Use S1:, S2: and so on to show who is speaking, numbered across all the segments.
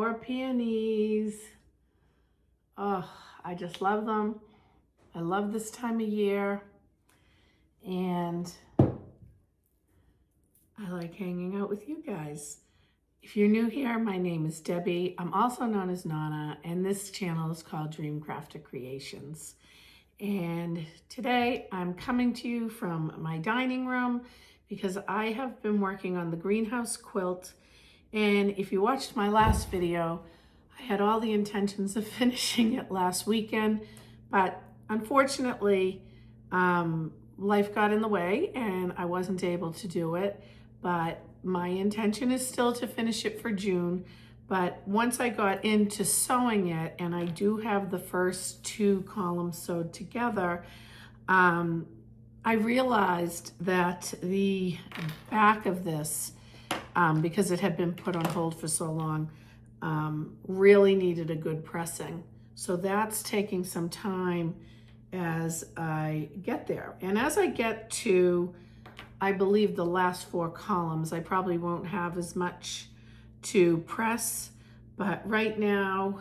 S1: flower peonies. Oh, I just love them. I love this time of year. And I like hanging out with you guys. If you're new here, my name is Debbie. I'm also known as Nana, and this channel is called Dream Crafted Creations. And today I'm coming to you from my dining room because I have been working on the greenhouse quilt. And if you watched my last video, I had all the intentions of finishing it last weekend, but unfortunately, life got in the way and I wasn't able to do it. But my intention is still to finish it for June. But once I got into sewing it, and I do have the first 2 columns sewed together, I realized that the back of this, because it had been put on hold for so long, really needed a good pressing. So that's taking some time as I get there. And as I get to, I believe, the last 4 columns, I probably won't have as much to press, but right now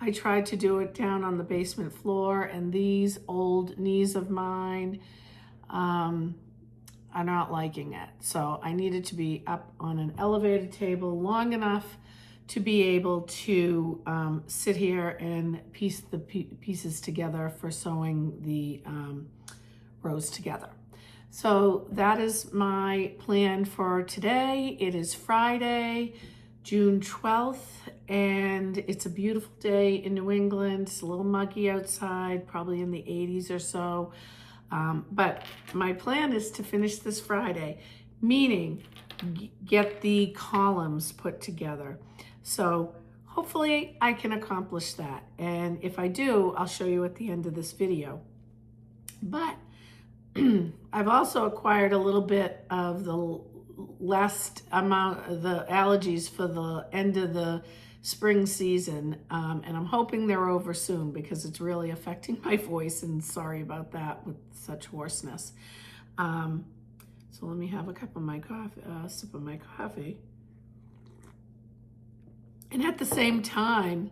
S1: I tried to do it down on the basement floor, and these old knees of mine are not liking it. So I needed to be up on an elevated table long enough to be able to sit here and piece the pieces together for sewing the rows together. So that is my plan for today. It is Friday, June 12th, and it's a beautiful day in New England. It's a little muggy outside, probably in the 80s or so. But my plan is to finish this Friday, meaning get the columns put together. So hopefully I can accomplish that. And if I do, I'll show you at the end of this video. But I've also acquired a little bit of the last amount of the allergies for the end of the spring season. And I'm hoping they're over soon because it's really affecting my voice, and sorry about that with such hoarseness. So let me have a cup of my coffee, sip of my coffee. And at the same time,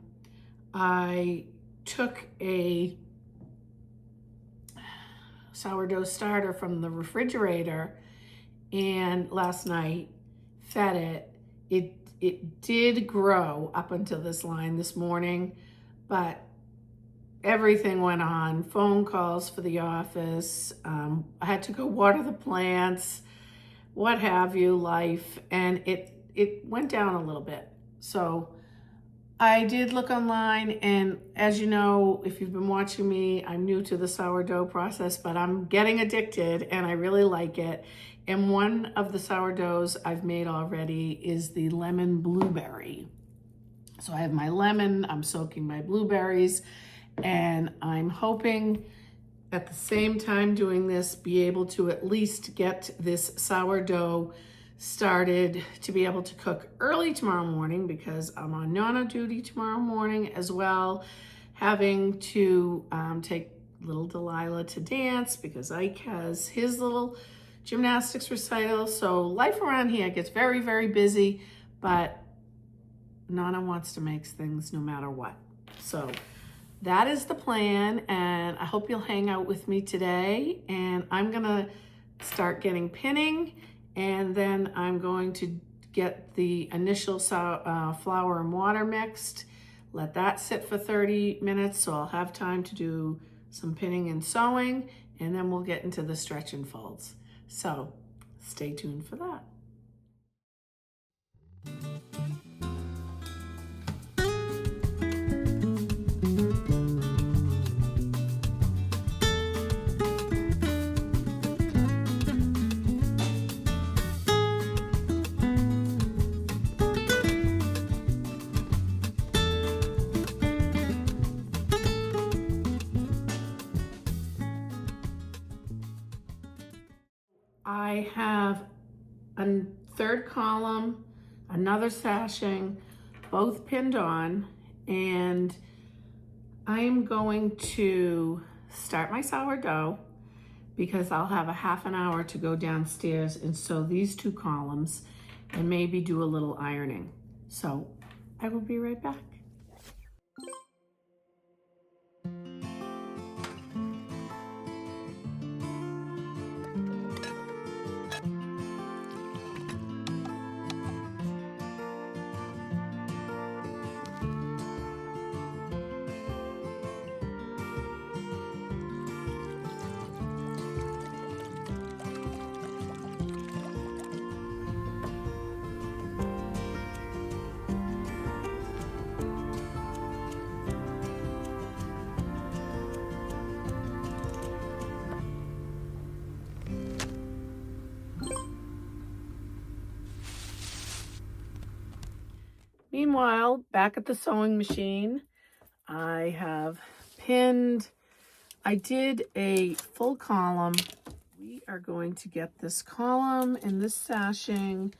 S1: I took a sourdough starter from the refrigerator and last night fed it. It did grow up until this line this morning, but everything went on, phone calls for the office. I had to go water the plants, what have you, life, and it went down a little bit. So I did look online, and as you know, if you've been watching me, I'm new to the sourdough process, but I'm getting addicted and I really like it. And one of the sourdoughs I've made already is the lemon blueberry. So I have my lemon, I'm soaking my blueberries, and I'm hoping at the same time doing this, be able to at least get this sourdough started to be able to cook early tomorrow morning, because I'm on Nana duty tomorrow morning as well, having to take little Delilah to dance because Ike has his little gymnastics recital. So life around here gets very, very busy, but Nana wants to make things no matter what. So that is the plan, and I hope you'll hang out with me today. And I'm gonna start getting pinning, and then I'm going to get the initial flour and water mixed, let that sit for 30 minutes so I'll have time to do some pinning and sewing, and then we'll get into the stretch and folds. So stay tuned for that. I have a third column, another sashing, both pinned on, and I am going to start my sourdough because I'll have a half an hour to go downstairs and sew these 2 columns and maybe do a little ironing. So I will be right back. Meanwhile, back at the sewing machine, I have pinned, I did a full column. We are going to get this column and this sashing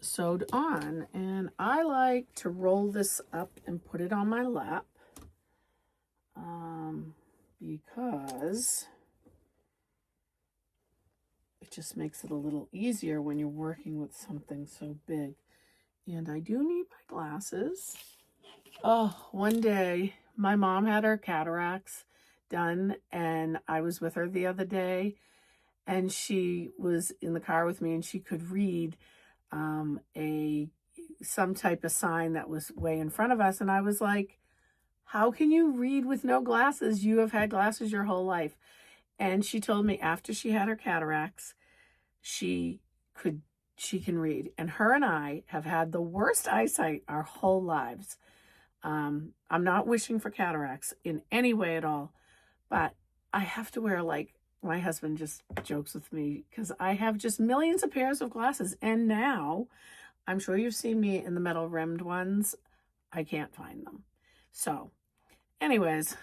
S1: sewed on, and I like to roll this up and put it on my lap because it just makes it a little easier when you're working with something so big. And I do need my glasses. Oh, one day my mom had her cataracts done, and I was with her the other day, and she was in the car with me, and she could read some type of sign that was way in front of us, and I was like, how can you read with no glasses? You have had glasses your whole life. And she told me after she had her cataracts, she can read. And her and I have had the worst eyesight our whole lives. I'm not wishing for cataracts in any way at all, but I have to wear, like, my husband just jokes with me because I have just millions of pairs of glasses. And now, I'm sure you've seen me in the metal rimmed ones. I can't find them. So anyways,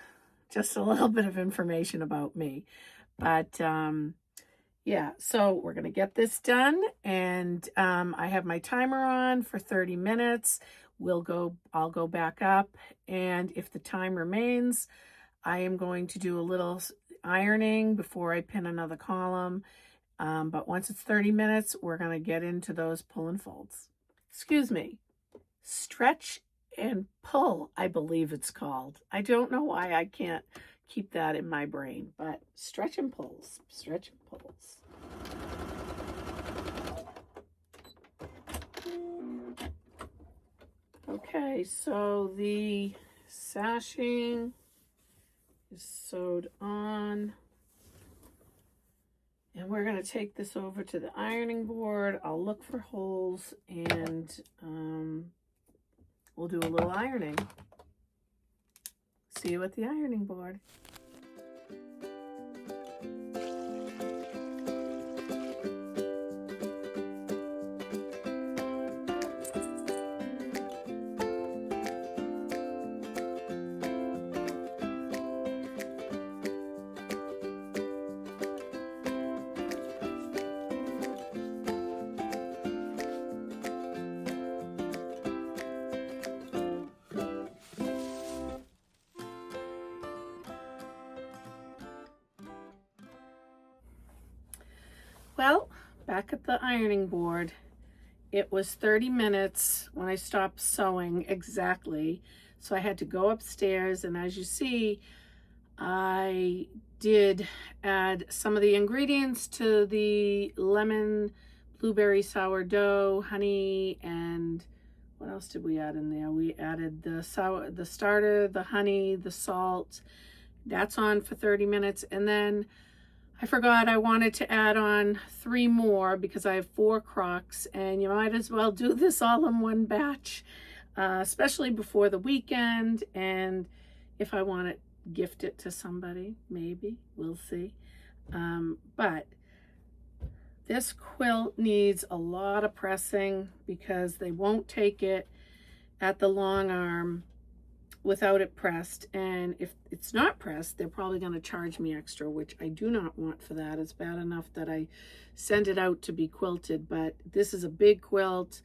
S1: just a little bit of information about me. But yeah, so we're going to get this done. And I have my timer on for 30 minutes. I'll go back up. And if the time remains, I am going to do a little ironing before I pin another column. But once it's 30 minutes, we're going to get into those pull and folds. Excuse me, stretch and pull, I believe it's called. I don't know why I can't keep that in my brain, but stretch and pulls, stretch and pulls. Okay, so the sashing is sewed on. And we're going to take this over to the ironing board. I'll look for holes, and we'll do a little ironing. See you at the ironing board. Well, back at the ironing board, it was 30 minutes when I stopped sewing exactly. So I had to go upstairs, and as you see, I did add some of the ingredients to the lemon blueberry sourdough, honey, and what else did we add in there? We added the starter, the honey, the salt. That's on for 30 minutes. And then I forgot I wanted to add on 3 more because I have 4 crocks, and you might as well do this all in one batch, especially before the weekend. And if I want to gift it to somebody, maybe, we'll see. But this quilt needs a lot of pressing because they won't take it at the long arm without it pressed, and if it's not pressed, they're probably going to charge me extra, which I do not want for that. It's bad enough that I send it out to be quilted, but this is a big quilt.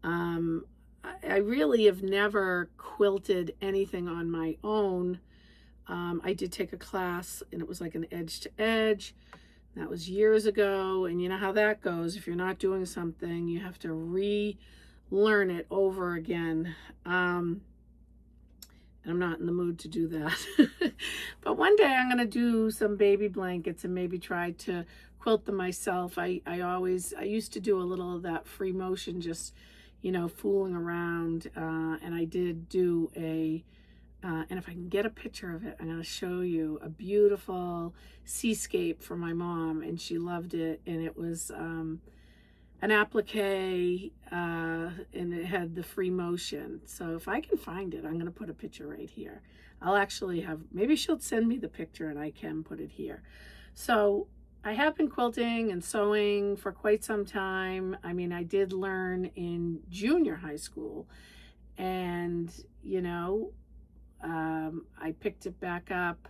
S1: I really have never quilted anything on my own. I did take a class, and it was like an edge to edge. That was years ago, and you know how that goes. If you're not doing something, you have to learn it over again. And I'm not in the mood to do that. But one day I'm going to do some baby blankets and maybe try to quilt them myself. I used to do a little of that free motion, just, fooling around. And I did do and if I can get a picture of it, I'm going to show you a beautiful seascape for my mom, and she loved it. And it was an applique, and it had the free motion. So if I can find it, I'm going to put a picture right here. I'll actually maybe she'll send me the picture and I can put it here. So I have been quilting and sewing for quite some time. I mean, I did learn in junior high school, and, I picked it back up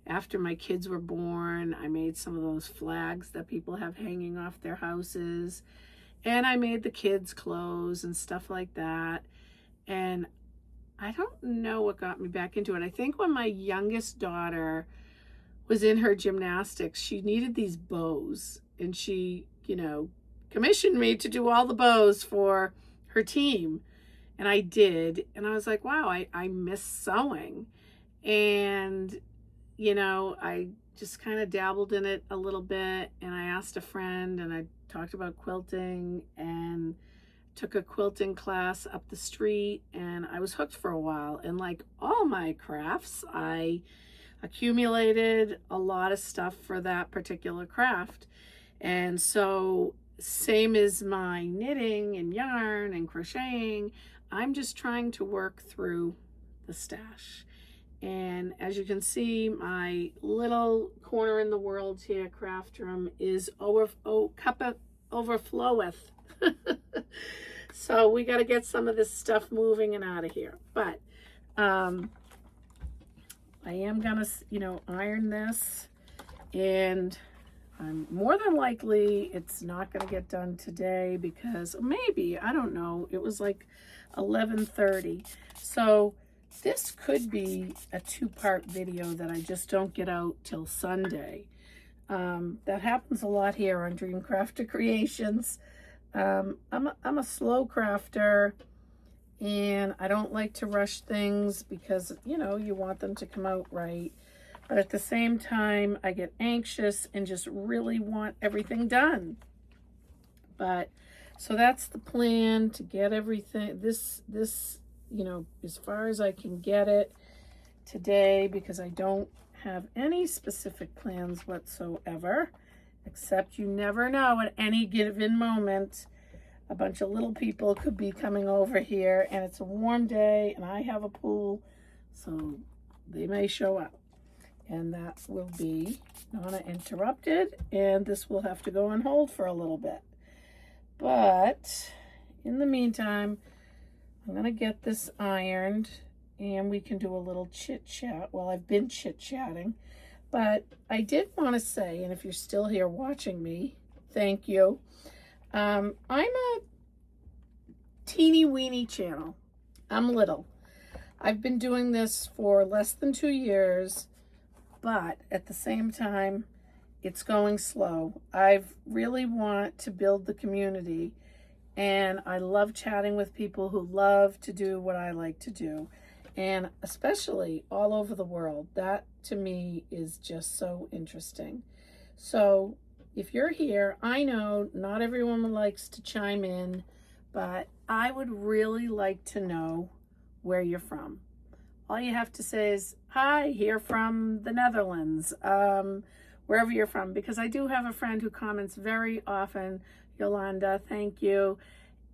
S1: after my kids were born. I made some of those flags that people have hanging off their houses, and I made the kids' clothes and stuff like that. And I don't know what got me back into it. I think when my youngest daughter was in her gymnastics, she needed these bows, and she, commissioned me to do all the bows for her team. And I did, and I was like, wow, I miss sewing. And I just kind of dabbled in it a little bit, and I asked a friend, and I talked about quilting, and took a quilting class up the street, and I was hooked for a while. And like all my crafts, I accumulated a lot of stuff for that particular craft. And so same as my knitting and yarn and crocheting, I'm just trying to work through the stash. And as you can see, my little corner in the world here, craft room, is overfloweth. So we got to get some of this stuff moving and out of here. But I am gonna, iron this, and I'm more than likely it's not gonna get done today, because maybe, I don't know, it was like 11:30. So this could be a 2-part video that I just don't get out till Sunday. That happens a lot here on Dream Crafter Creations. I'm a slow crafter, and I don't like to rush things because, you want them to come out right. But at the same time, I get anxious and just really want everything done. But so that's the plan, to get everything, this, as far as I can get it today, because I don't have any specific plans whatsoever, except you never know, at any given moment, a bunch of little people could be coming over here, and it's a warm day, and I have a pool, so they may show up. And that will be not interrupted, and this will have to go on hold for a little bit. But in the meantime, I'm going to get this ironed, and we can do a little chit-chat. Well, I've been chit-chatting, but I did want to say, and if you're still here watching me, thank you. I'm a teeny-weeny channel. I'm little. I've been doing this for less than 2 years, but at the same time, it's going slow. I really want to build the community, and I love chatting with people who love to do what I like to do, and especially all over the world. That to me is just so interesting. So if you're here, I know not everyone likes to chime in, but I would really like to know where you're from. All you have to say is, hi, here from the Netherlands, wherever you're from, because I do have a friend who comments very often. Yolanda, thank you.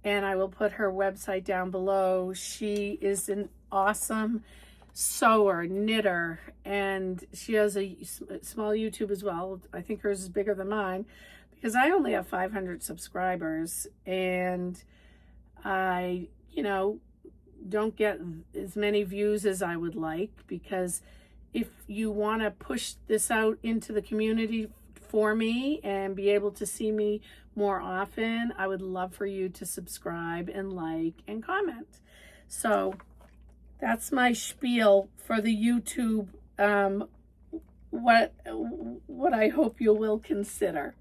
S1: And I will put her website down below. She is an awesome sewer, knitter, and she has a small YouTube as well. I think hers is bigger than mine, because I only have 500 subscribers, and I, don't get as many views as I would like, because if you want to push this out into the community for me and be able to see me more often, I would love for you to subscribe and like and comment. So that's my spiel for the YouTube, what I hope you will consider.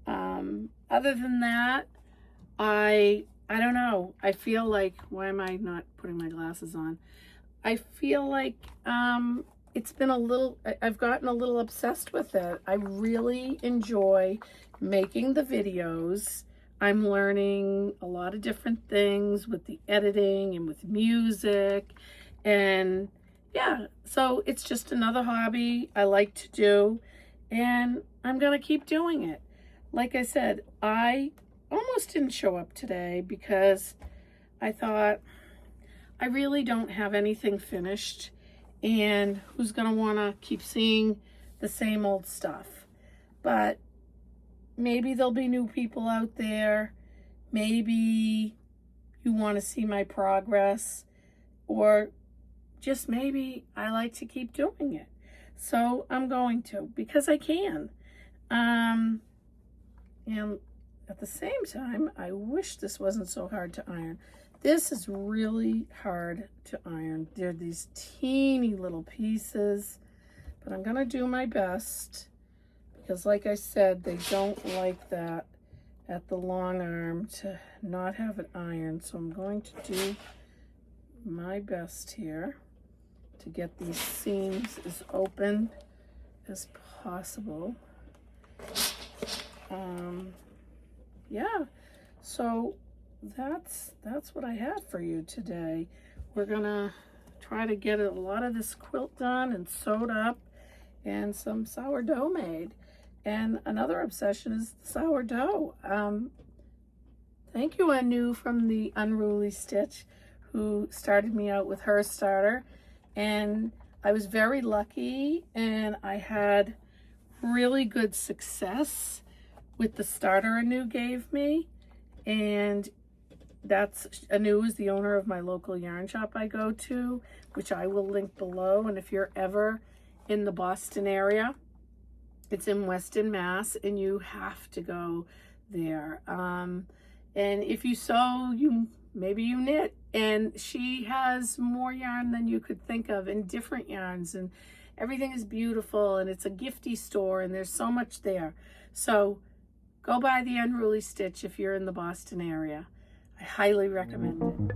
S1: Other than that, I I don't know. I feel like, why am I not putting my glasses on? I feel like it's been a little, I've gotten a little obsessed with it. I really enjoy making the videos. I'm learning a lot of different things with the editing and with music. And yeah, so it's just another hobby I like to do. And I'm going to keep doing it. Like I said, I almost didn't show up today because I thought, I really don't have anything finished, and who's going to want to keep seeing the same old stuff? But maybe there'll be new people out there. Maybe you want to see my progress, or just maybe I like to keep doing it. So I'm going to, because I can. And at the same time, I wish this wasn't so hard to iron. This is really hard to iron. They're these teeny little pieces, but I'm going to do my best because, like I said, they don't like that at the long arm to not have it ironed. So I'm going to do my best here to get these seams as open as possible. Yeah, so that's what I had for you today. We're gonna try to get a lot of this quilt done and sewed up and some sourdough made. And another obsession is the sourdough. Thank you, Anu from the Unruly Stitch, who started me out with her starter. And I was very lucky, and I had really good success with the starter Anu gave me. And that's, Anu is the owner of my local yarn shop I go to, which I will link below. And if you're ever in the Boston area, it's in Weston, Mass, and you have to go there. And if you sew, maybe you knit, and she has more yarn than you could think of, and different yarns, and everything is beautiful, and it's a gifty store, and there's so much there. So go by the Unruly Stitch if you're in the Boston area. I highly recommend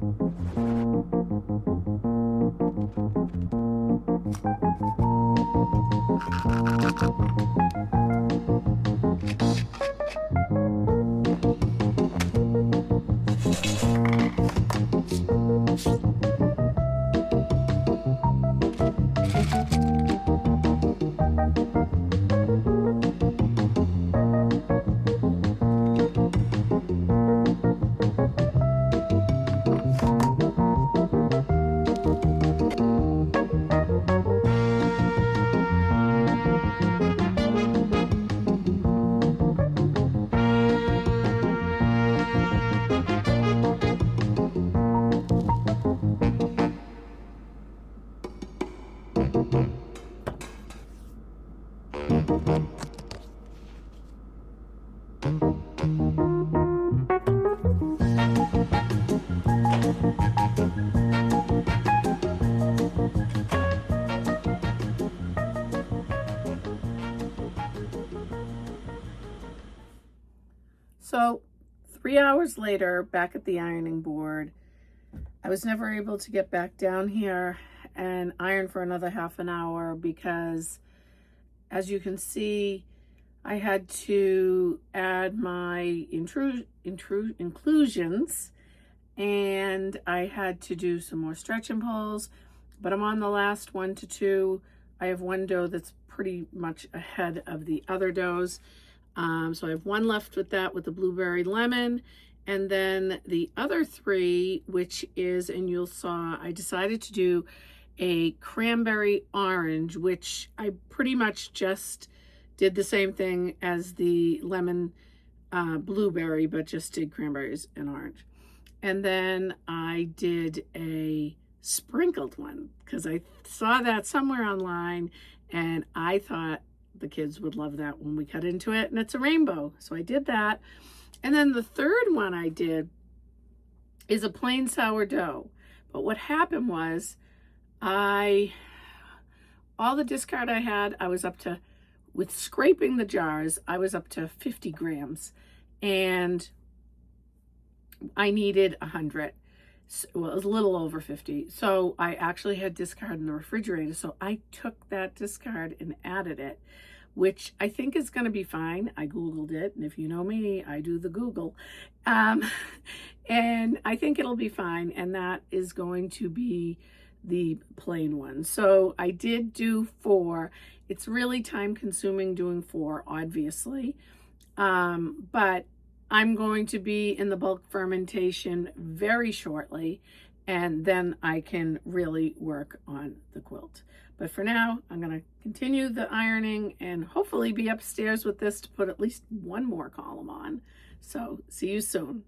S1: So 3 hours later, back at the ironing board, I was never able to get back down here and iron for another half an hour because, as you can see, I had to add my inclusions, and I had to do some more stretch and pulls, but I'm on the last 1 to 2. I have one dough that's pretty much ahead of the other doughs. So I have one left with that, with the blueberry lemon, and then the other 3, which is, and you'll saw, I decided to do a cranberry orange, which I pretty much just did the same thing as the lemon blueberry, but just did cranberries and orange. And then I did a sprinkled one because I saw that somewhere online, and I thought the kids would love that when we cut into it, and it's a rainbow. So I did that. And then the third one I did is a plain sourdough. But what happened was all the discard I had, I was up to, with scraping the jars, I was up to 50 grams. And I needed 100. Well, it was a little over 50. So I actually had discard in the refrigerator. So I took that discard and added it, which I think is going to be fine. I Googled it. And if you know me, I do the Google. Um, and I think it'll be fine. And that is going to be the plain one. So I did do 4. It's really time consuming doing 4, obviously. But I'm going to be in the bulk fermentation very shortly, and then I can really work on the quilt. But for now, I'm going to continue the ironing and hopefully be upstairs with this to put at least one more column on. So see you soon.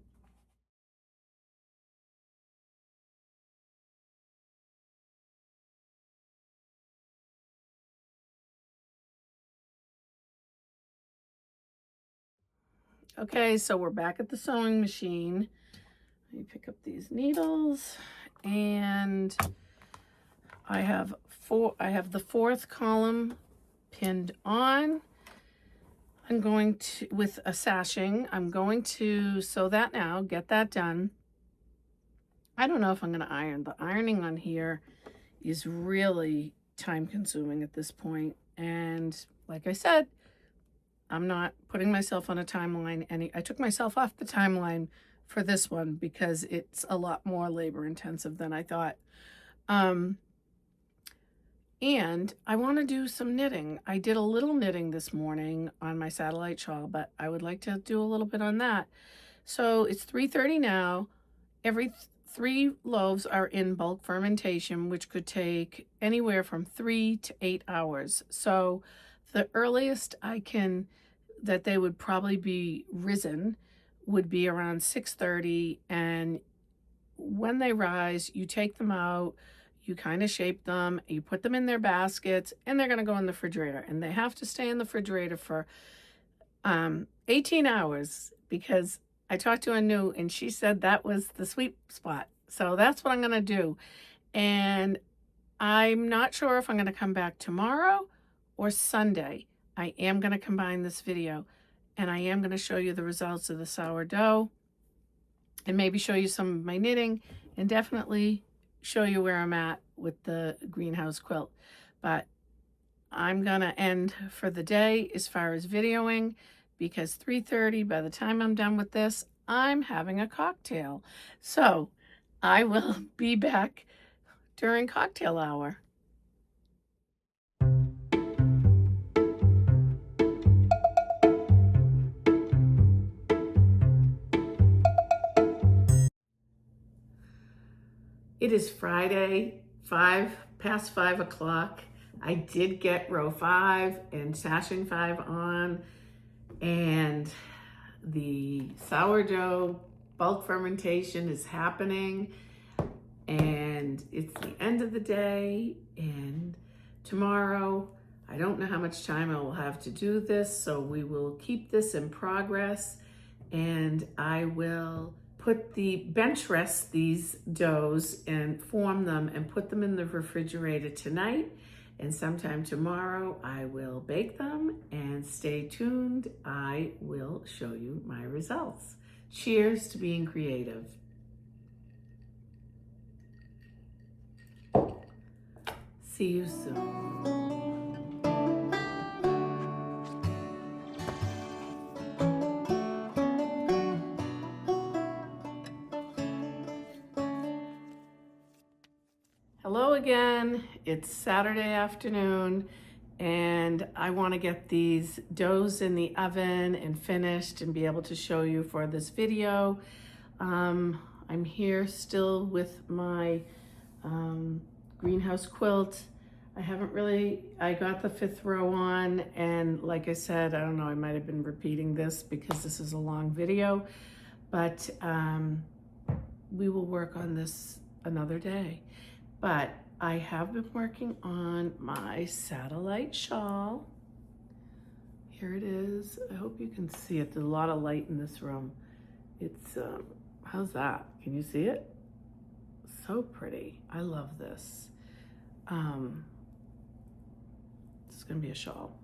S1: Okay, so we're back at the sewing machine. Let me pick up these needles, and I have the 4th column pinned on. I'm going to, with a sashing, I'm going to sew that now, get that done. I don't know if I'm going to iron. The ironing on here is really time consuming at this point. And like I said, I'm not putting myself on a timeline. I took myself off the timeline for this one because it's a lot more labor intensive than I thought. And I want to do some knitting. I did a little knitting this morning on my satellite shawl, but I would like to do a little bit on that. So it's 3:30 now. Every 3 loaves are in bulk fermentation, which could take anywhere from 3 to 8 hours. So the earliest that they would probably be risen would be around 6:30. And when they rise, you take them out, you kind of shape them, you put them in their baskets, and they're going to go in the refrigerator. And they have to stay in the refrigerator for 18 hours because I talked to Anu and she said that was the sweet spot. So that's what I'm going to do. And I'm not sure if I'm going to come back tomorrow or Sunday. I am going to combine this video and I am going to show you the results of the sourdough and maybe show you some of my knitting and definitely show you where I'm at with the greenhouse quilt. But I'm going to end for the day as far as videoing because 3:30, by the time I'm done with this, I'm having a cocktail. So I will be back during cocktail hour. It is Friday, past 5 o'clock. I did get row 5 and sashing 5 on, and the sourdough bulk fermentation is happening, and it's the end of the day. And tomorrow, I don't know how much time I will have to do this, so we will keep this in progress, and I will bench rest these doughs and form them and put them in the refrigerator tonight. And sometime tomorrow I will bake them, and stay tuned. I will show you my results. Cheers to being creative. See you soon. Hello again. It's Saturday afternoon and I want to get these doughs in the oven and finished and be able to show you for this video. I'm here still with my greenhouse quilt. I got the 5th row on, and like I said, I don't know, I might have been repeating this because this is a long video, but we will work on this another day. But I have been working on my satellite shawl. Here it is. I hope you can see it. There's a lot of light in this room. It's, how's that? Can you see it? So pretty. I love this. It's gonna be a shawl.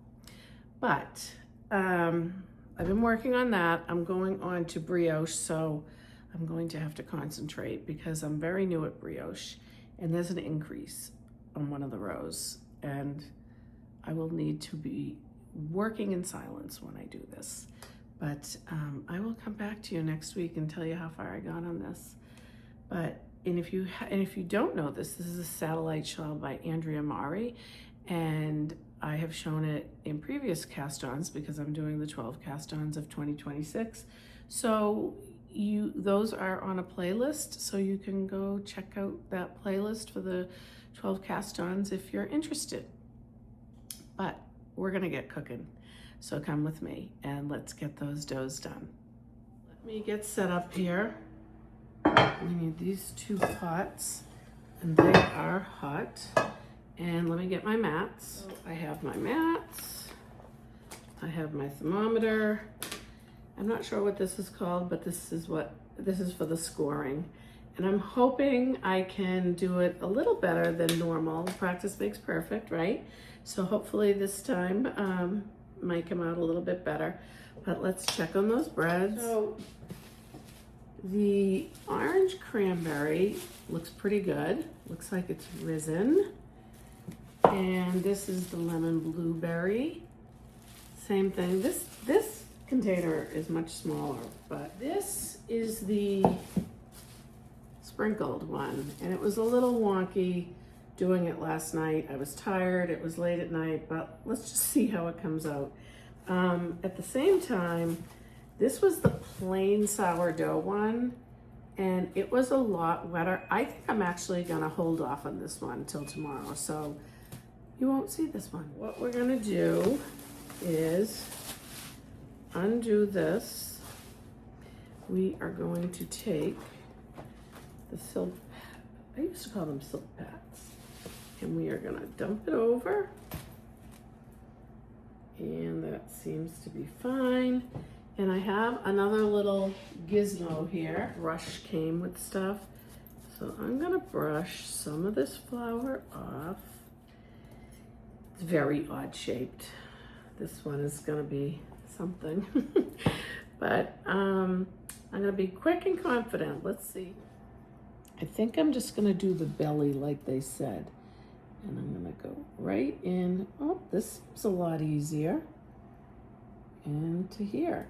S1: But I've been working on that. I'm going on to brioche, so I'm going to have to concentrate because I'm very new at brioche and there's an increase on one of the rows, and I will need to be working in silence when I do this. But I will come back to you next week and tell you how far I got on this. And if you don't know this, this is a satellite shawl by Andrea Mari, and I have shown it in previous cast-ons because I'm doing the 12 cast-ons of 2026. So those are on a playlist, so you can go check out that playlist for the 12 cast-ons if you're interested. But we're gonna get cooking, so come with me and let's get those doughs done. Let me get set up here. We need these 2 pots, and they are hot. And let me get my mats. So I have my mats, I have my thermometer. I'm not sure what this is called, but this is for the scoring. And I'm hoping I can do it a little better than normal. Practice makes perfect, right? So hopefully this time might come out a little bit better. But let's check on those breads. So the orange cranberry looks pretty good. Looks like it's risen. And this is the lemon blueberry. Same thing. This container is much smaller, but this is the sprinkled one. And it was a little wonky doing it last night. I was tired, it was late at night, but let's just see how it comes out. At the same time, this was the plain sourdough one, and it was a lot wetter. I think I'm actually gonna hold off on this one till tomorrow, so you won't see this one. What we're gonna do is undo this. We are going to take the silk, I used to call them silk pads, and we are gonna dump it over. And that seems to be fine. And I have another little gizmo here. Brush came with stuff. So I'm gonna brush some of this flour off. It's very odd shaped. This one is gonna be something. But I'm gonna be quick and confident. Let's see. I think I'm just gonna do the belly like they said. And I'm gonna go right in. Oh, this is a lot easier. And to here.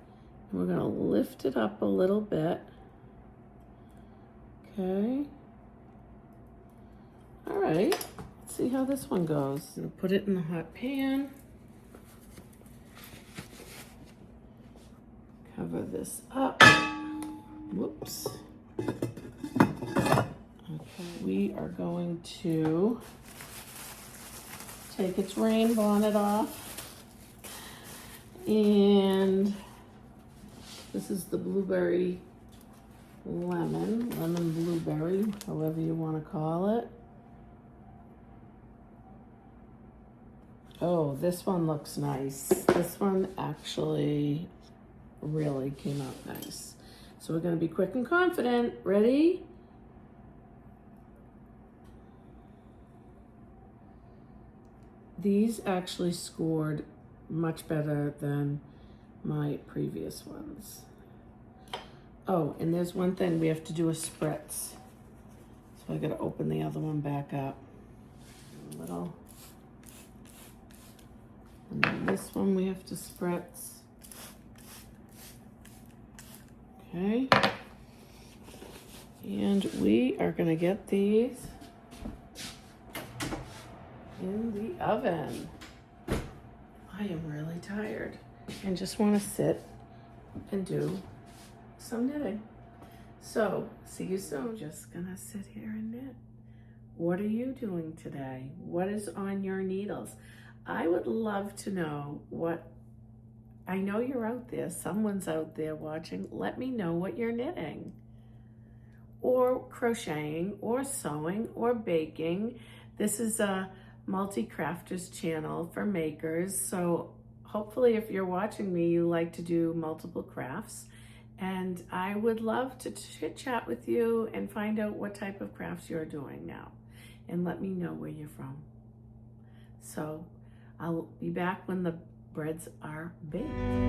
S1: And we're gonna lift it up a little bit. Okay. All right, let's see how this one goes. I'm gonna put it in the hot pan. Cover this up. Whoops. Okay, we are going to take its rain bonnet off. And this is the blueberry lemon blueberry, however you want to call it. Oh, this one looks nice. This one actually really came out nice. So we're going to be quick and confident. Ready? These actually scored much better than my previous ones. Oh, and there's one thing, we have to do a spritz. So I gotta open the other one back up. A little. And then this one we have to spritz. Okay. And we are gonna get these in the oven. I am really tired and just want to sit and do some knitting. So, see you soon. Just gonna sit here and knit. What are you doing today? What is on your needles? I would love to know what, I know you're out there, someone's out there watching. Let me know what you're knitting, or crocheting, or sewing, or baking. This is a multi-crafters channel for makers, so hopefully if you're watching me, you like to do multiple crafts, and I would love to chit chat with you and find out what type of crafts you're doing now, and let me know where you're from. So I'll be back when the breads are baked.